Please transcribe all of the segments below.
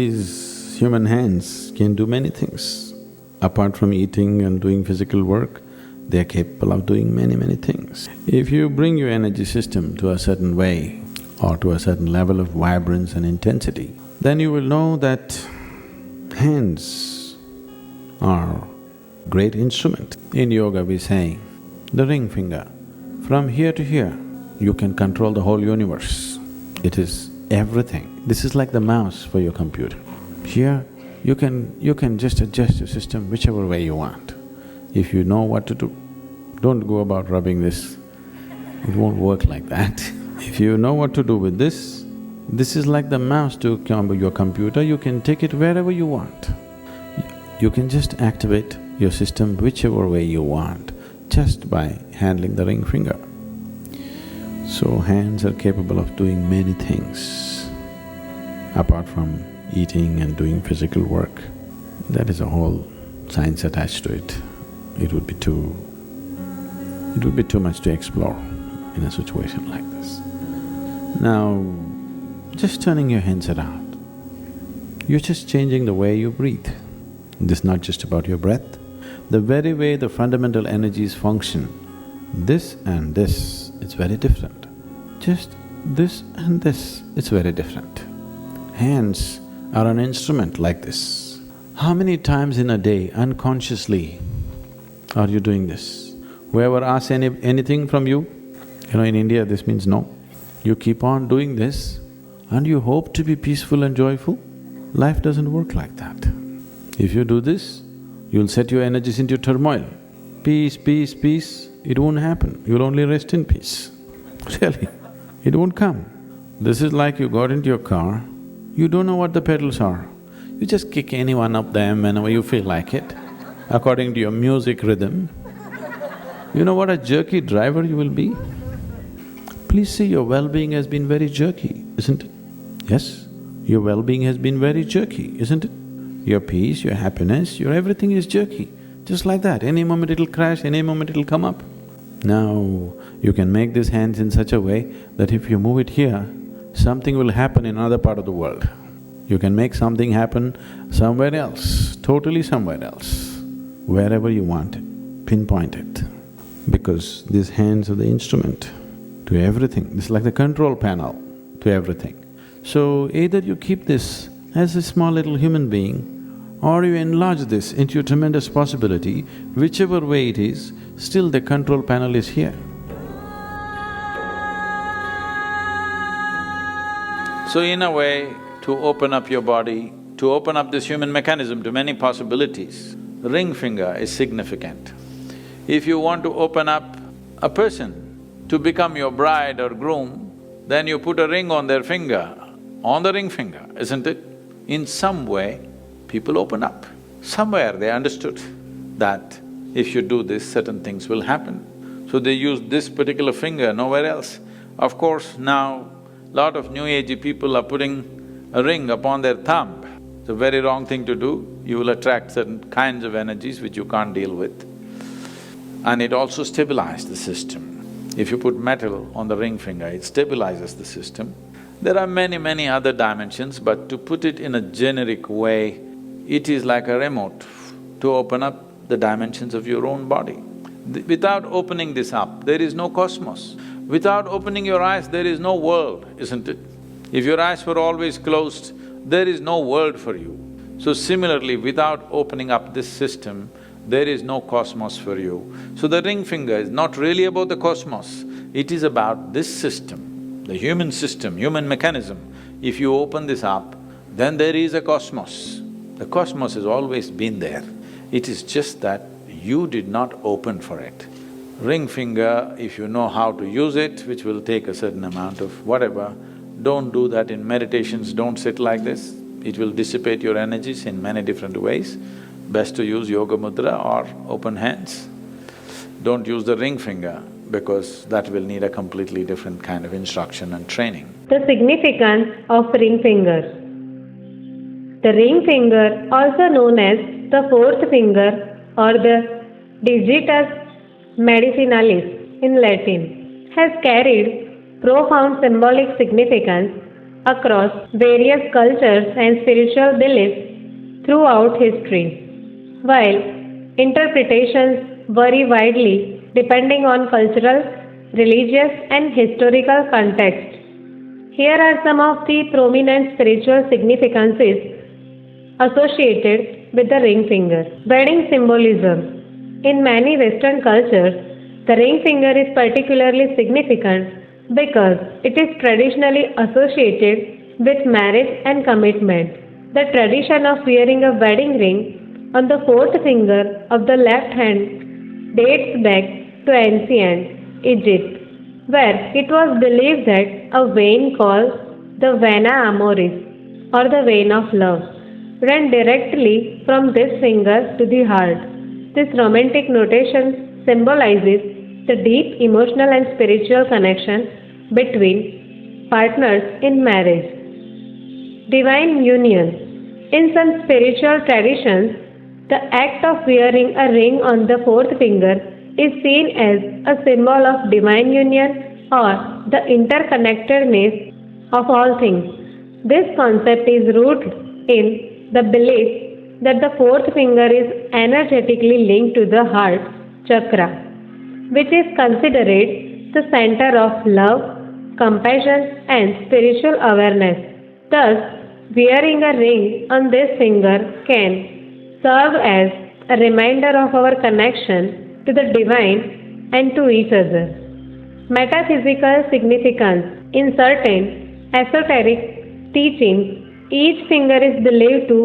These human hands can do many things. Apart from eating and doing physical work, they are capable of doing many things. If you bring your energy system to a certain way or to a certain level of vibrance and intensity, then you will know that hands are great instrument. In yoga we say, the ring finger, from here to here, you can control the whole universe. It is everything. This is like the mouse for your computer. Here, you can just adjust your system whichever way you want. If you know what to do, don't go about rubbing this, it won't work like that. If you know what to do with this is like the mouse to your computer, you can take it wherever you want. You can just activate your system whichever way you want, just by handling the ring finger. So hands are capable of doing many things, apart from eating and doing physical work. That is a whole science attached to it. It would be too much to explore in a situation like this. Now, just turning your hands around, you're just changing the way you breathe. This is not just about your breath. The very way the fundamental energies function, this and this, it's very different. Just this and this, it's very different. Hands are an instrument like this. How many times in a day, unconsciously, are you doing this? Whoever asks anything from you, in India this means no. You keep on doing this and you hope to be peaceful and joyful. Life doesn't work like that. If you do this, you'll set your energies into turmoil. Peace, peace, peace, it won't happen. You'll only rest in peace. Really, it won't come. This is like you got into your car, you don't know what the pedals are. You just kick any one of them whenever you feel like it, according to your music rhythm. You know what a jerky driver you will be? Please see, your well-being has been very jerky, isn't it? Yes, your well-being has been very jerky, isn't it? Your peace, your happiness, your everything is jerky, just like that. Any moment it'll crash, any moment it'll come up. Now, you can make these hands in such a way that if you move it here, something will happen in another part of the world. You can make something happen somewhere else, totally somewhere else, wherever you want it, pinpoint it. Because these hands are the instrument to everything. This is like the control panel to everything. So either you keep this as a small little human being, or you enlarge this into a tremendous possibility, whichever way it is, still the control panel is here. So in a way, to open up your body, to open up this human mechanism to many possibilities, ring finger is significant. If you want to open up a person to become your bride or groom, then you put a ring on their finger, on the ring finger, isn't it? In some way, people open up. Somewhere they understood that if you do this, certain things will happen. So they use this particular finger, nowhere else. Of course, now lot of new agey people are putting a ring upon their thumb. It's a very wrong thing to do. You will attract certain kinds of energies which you can't deal with. And it also stabilizes the system. If you put metal on the ring finger, it stabilizes the system. There are many other dimensions, but to put it in a generic way, it is like a remote to open up the dimensions of your own body. Without opening this up, there is no cosmos. Without opening your eyes, there is no world, isn't it? If your eyes were always closed, there is no world for you. So similarly, without opening up this system, there is no cosmos for you. So the ring finger is not really about the cosmos, it is about this system, the human system, human mechanism. If you open this up, then there is a cosmos. The cosmos has always been there. It is just that you did not open for it. Ring finger, if you know how to use it, which will take a certain amount of whatever, don't do that in meditations, don't sit like this. It will dissipate your energies in many different ways. Best to use yoga mudra or open hands. Don't use the ring finger because that will need a completely different kind of instruction and training. The significance of ring finger. The ring finger, also known as the fourth finger or the digitus medicinalis in Latin, has carried profound symbolic significance across various cultures and spiritual beliefs throughout history. While interpretations vary widely depending on cultural, religious, and historical context, here are some of the prominent spiritual significances associated with the ring finger. Wedding symbolism. In many Western cultures, the ring finger is particularly significant because it is traditionally associated with marriage and commitment. The tradition of wearing a wedding ring on the fourth finger of the left hand dates back to ancient Egypt, where it was believed that a vein called the vena amoris or the vein of love ran directly from this finger to the heart. This romantic notation symbolizes the deep emotional and spiritual connection between partners in marriage. Divine union. In some spiritual traditions, the act of wearing a ring on the fourth finger is seen as a symbol of divine union or the interconnectedness of all things. This concept is rooted in the belief that the fourth finger is energetically linked to the heart chakra, which is considered the center of love, compassion, and spiritual awareness. Thus, wearing a ring on this finger can serve as a reminder of our connection to the divine and to each other. Metaphysical significance. In certain esoteric teachings, each finger is believed to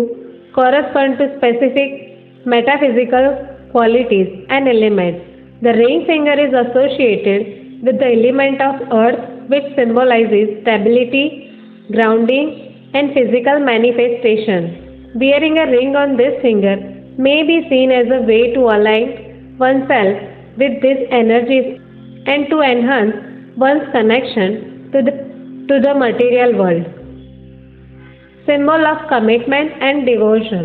correspond to specific metaphysical qualities and elements. The ring finger is associated with the element of earth, which symbolizes stability, grounding, and physical manifestation. Wearing a ring on this finger may be seen as a way to align oneself with these energies and to enhance one's connection to the material world. Symbol of commitment and devotion.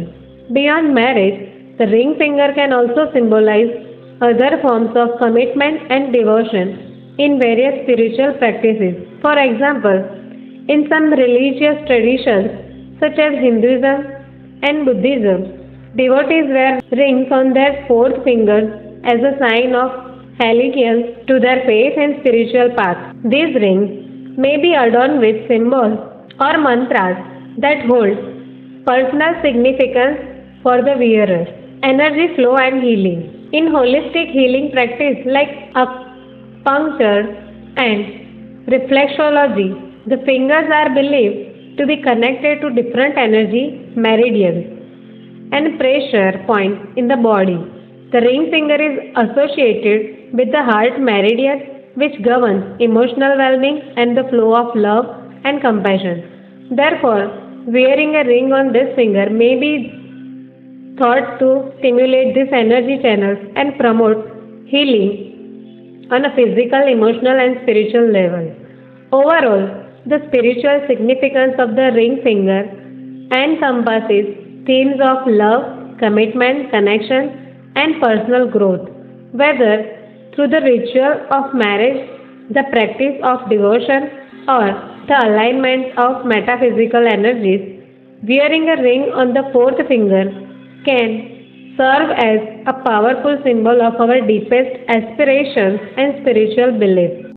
Beyond marriage, the ring finger can also symbolize other forms of commitment and devotion in various spiritual practices. For example, in some religious traditions such as Hinduism and Buddhism, devotees wear rings on their fourth fingers as a sign of allegiance to their faith and spiritual path. These rings may be adorned with symbols or mantras that hold personal significance for the wearer. Energy flow and healing. In holistic healing practice like acupuncture and reflexology, the fingers are believed to be connected to different energy meridians and pressure points in the body. The ring finger is associated with the heart meridian, which governs emotional well-being and the flow of love and compassion. Therefore, wearing a ring on this finger may be thought to stimulate these energy channels and promote healing on a physical, emotional, and spiritual level. Overall, the spiritual significance of the ring finger encompasses themes of love, commitment, connection, and personal growth, whether through the ritual of marriage, the practice of devotion, or the alignment of metaphysical energies. Wearing a ring on the fourth finger can serve as a powerful symbol of our deepest aspirations and spiritual beliefs.